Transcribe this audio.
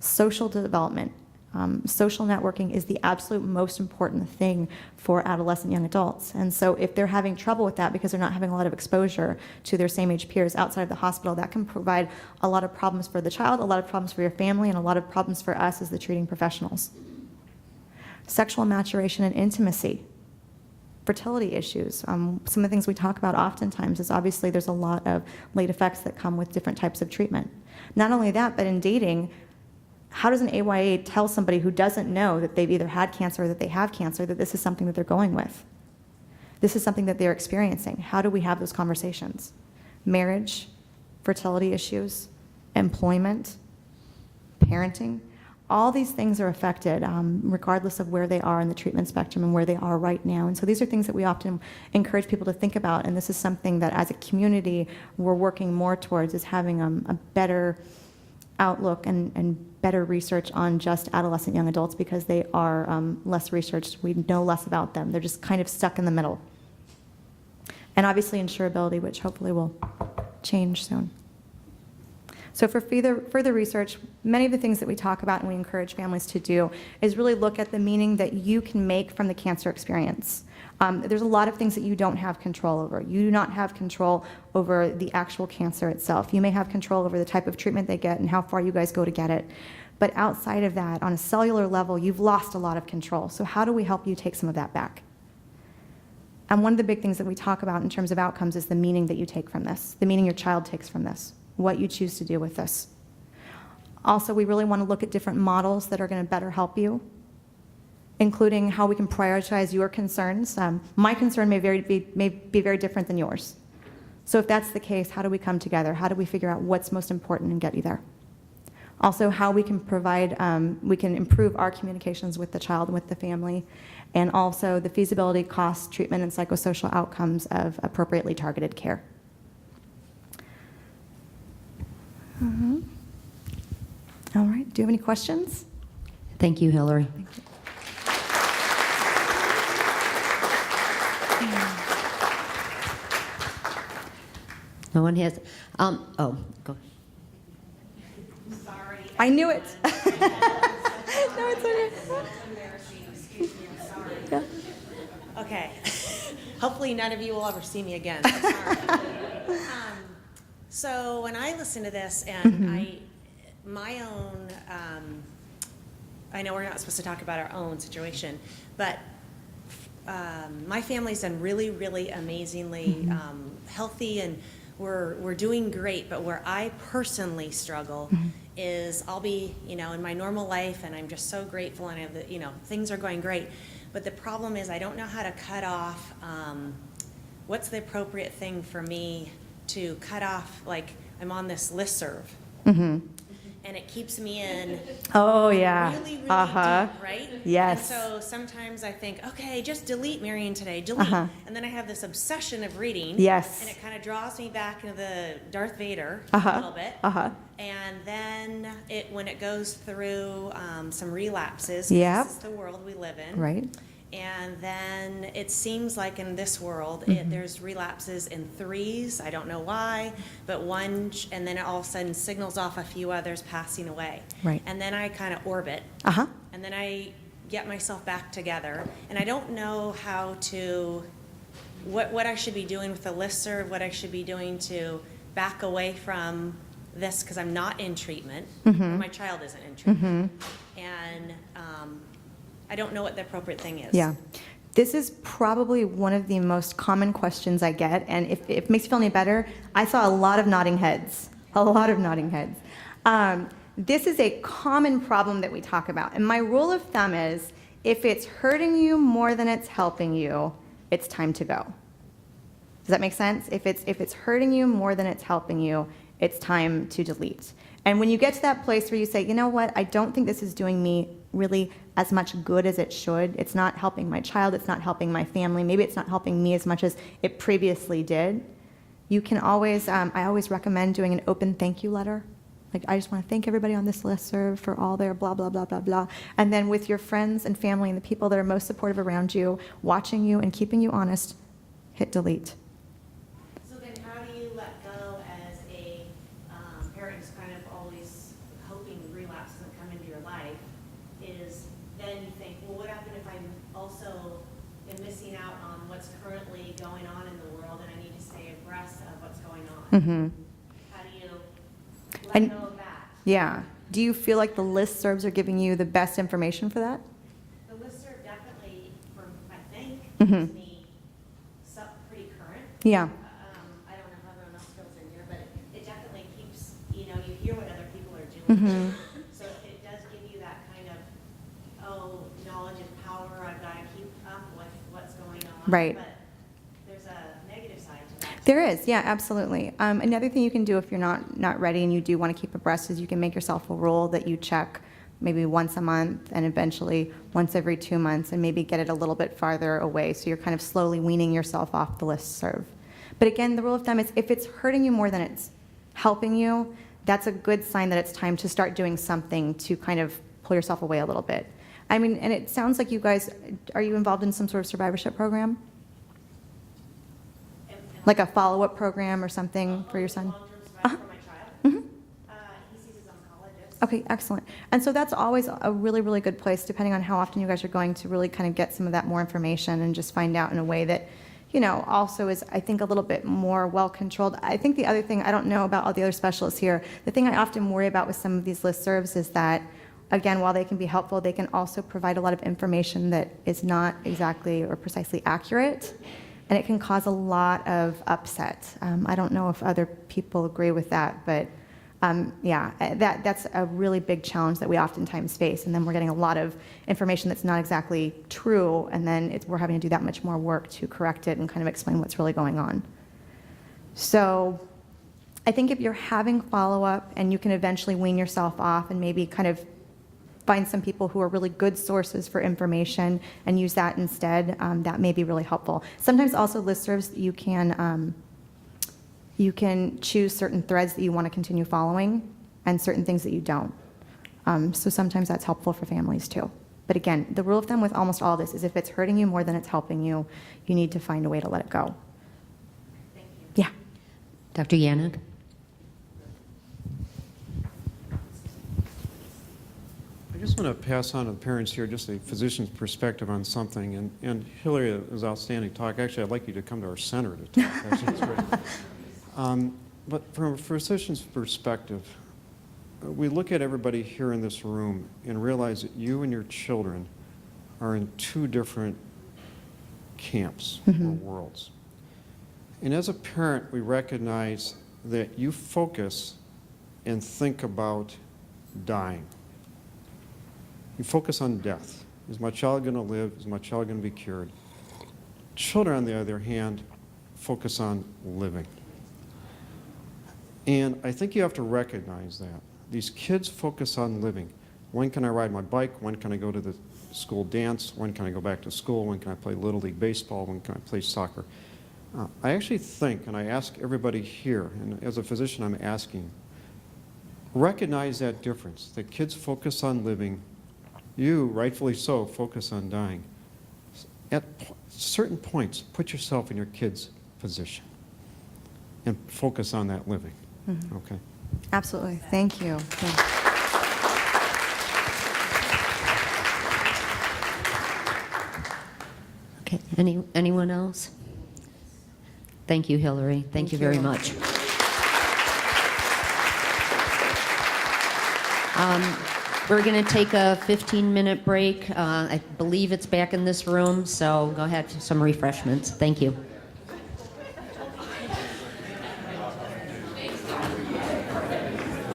Social development. Social networking is the absolute most important thing for adolescent young adults. And so if they're having trouble with that because they're not having a lot of exposure to their same age peers outside of the hospital, that can provide a lot of problems for the child, a lot of problems for your family, and a lot of problems for us as the treating professionals. Sexual maturation and intimacy. Fertility issues. Some of the things we talk about oftentimes is obviously there's a lot of late effects that come with different types of treatment. Not only that, but in dating, how does an AYA tell somebody who doesn't know that they've either had cancer or that they have cancer that this is something that they're going with? This is something that they're experiencing. How do we have those conversations? Marriage, fertility issues, employment, parenting. All these things are affected regardless of where they are in the treatment spectrum and where they are right now. And so these are things that we often encourage people to think about. And this is something that as a community we're working more towards, is having a better outlook and better research on just adolescent young adults, because they are less researched. We know less about them. They're just kind of stuck in the middle. And obviously insurability, which hopefully will change soon. So for further research, many of the things that we talk about and we encourage families to do is really look at the meaning that you can make from the cancer experience. There's a lot of things that you don't have control over. You do not have control over the actual cancer itself. You may have control over the type of treatment they get and how far you guys go to get it. But outside of that, on a cellular level, you've lost a lot of control. So how do we help you take some of that back? And one of the big things that we talk about in terms of outcomes is the meaning that you take from this, the meaning your child takes from this, what you choose to do with this. Also, we really want to look at different models that are going to better help you, including how we can prioritize your concerns. My concern may be very different than yours. So if that's the case, how do we come together? How do we figure out what's most important and get you there? Also, how we can provide, we can improve our communications with the child and with the family, and also the feasibility, cost, treatment, and psychosocial outcomes of appropriately targeted care. All right, do you have any questions? Thank you, Hilary. Thank you. No one has, oh, go. Sorry. I knew it. No, it's okay. so embarrassing. Excuse me. I'm sorry. Yeah. Okay. Hopefully none of you will ever see me again. I'm sorry. So when I listen to this, and my own, I know we're not supposed to talk about our own situation, but my family's done really, really amazingly healthy, and we're doing great. But where I personally struggle is I'll be, in my normal life, and I'm just so grateful, and I have the, things are going great. But the problem is I don't know how to cut off. What's the appropriate thing for me to cut off? Like, I'm on this listserv. And it keeps me in Oh, yeah. really, really deep, right? Yes. And so sometimes I think, okay, just delete Marion today, delete. And then I have this obsession of reading. Yes. And it kind of draws me back into the Darth Vader a little bit. And then when it goes through some relapses, 'cause this is the world we live in. Right. And then it seems like in this world, there's relapses in threes. I don't know why, but one, and then it all of a sudden signals off a few others passing away. Right. And then I kind of orbit. And then I get myself back together. And I don't know how to, what I should be doing with the listserv, what I should be doing to back away from this, because I'm not in treatment. My child isn't in treatment. And I don't know what the appropriate thing is. Yeah. This is probably one of the most common questions I get, and if it makes you feel any better, I saw a lot of nodding heads. A lot of nodding heads. This is a common problem that we talk about, and my rule of thumb is, if it's hurting you more than it's helping you, it's time to go. Does that make sense? If it's hurting you more than it's helping you, it's time to delete. And when you get to that place where you say, you know what, I don't think this is doing me really as much good as it should. It's not helping my child. It's not helping my family. Maybe it's not helping me as much as it previously did. You can always, I always recommend doing an open thank you letter. Like, I just want to thank everybody on this listserv for all their blah, blah, blah, blah, blah. And then with your friends and family and the people that are most supportive around you, watching you and keeping you honest, hit delete. So then how do you let go as a parent who's kind of always hoping relapse doesn't come into your life is then you think, well, what happened if I'm also am missing out on what's currently going on in the world and I need to stay abreast of what's going on? Mm-hmm. How do you let And- go of that? Yeah. Do you feel like the listservs are giving you the best information for that? The listserv definitely, I think, Mhm. keeps me pretty current. Yeah. I don't know how everyone else feels in here, but it definitely keeps, you hear what other people are doing. Mhm. So it does give you that kind of, knowledge is power, I've got to keep up with what's going on. Right. But there's a negative side to that. There is, yeah, absolutely. Another thing you can do if you're not ready and you do want to keep abreast is you can make yourself a rule that you check maybe once a month and eventually once every 2 months and maybe get it a little bit farther away so you're kind of slowly weaning yourself off the listserv. But again, the rule of thumb is if it's hurting you more than it's helping you, that's a good sign that it's time to start doing something to kind of pull yourself away a little bit. I mean, and it sounds like you guys, are you involved in some sort of survivorship program? And Like a follow-up program or something for your son? Long-term survival Uh-huh. for my child. Mhm. He sees his oncologist. Okay, excellent. And so that's always a really, really good place, depending on how often you guys are going, to really kind of get some of that more information and just find out in a way that, also is, I think, a little bit more well-controlled. I think the other thing, I don't know about all the other specialists here, the thing I often worry about with some of these listservs is that, again, while they can be helpful, they can also provide a lot of information that is not exactly or precisely accurate, and it can cause a lot of upset. I don't know if other people agree with that, but yeah, that's a really big challenge that we oftentimes face, and then we're getting a lot of information that's not exactly true, and then we're having to do that much more work to correct it and kind of explain what's really going on. So I think if you're having follow-up and you can eventually wean yourself off and maybe kind of find some people who are really good sources for information and use that instead, that may be really helpful. Sometimes also listservs, you can choose certain threads that you want to continue following and certain things that you don't. So sometimes that's helpful for families too. But again, the rule of thumb with almost all this is if it's hurting you more than it's helping you, you need to find a way to let it go. Thank you. Yeah. Dr. Yannick? I just want to pass on to the parents here just a physician's perspective on something. And Hilary, it was outstanding talk. Actually, I'd like you to come to our center to talk. Actually, it's great. But from a physician's perspective, we look at everybody here in this room and realize that you and your children are in two different camps or worlds. And as a parent, we recognize that you focus and think about dying. You focus on death. Is my child going to live? Is my child going to be cured? Children, on the other hand, focus on living. And I think you have to recognize that. These kids focus on living. When can I ride my bike? When can I go to the school dance? When can I go back to school? When can I play Little League Baseball? When can I play soccer? I actually think, and I ask everybody here, and as a physician I'm asking, recognize that difference, that kids focus on living. You, rightfully so, focus on dying. At certain points, put yourself in your kid's position and focus on that living. Okay? Absolutely. Thank you. Okay, anyone else? Thank you, Hilary. Thank you very much. We're going to take a 15-minute break. I believe it's back in this room, so go ahead for some refreshments. Thank you.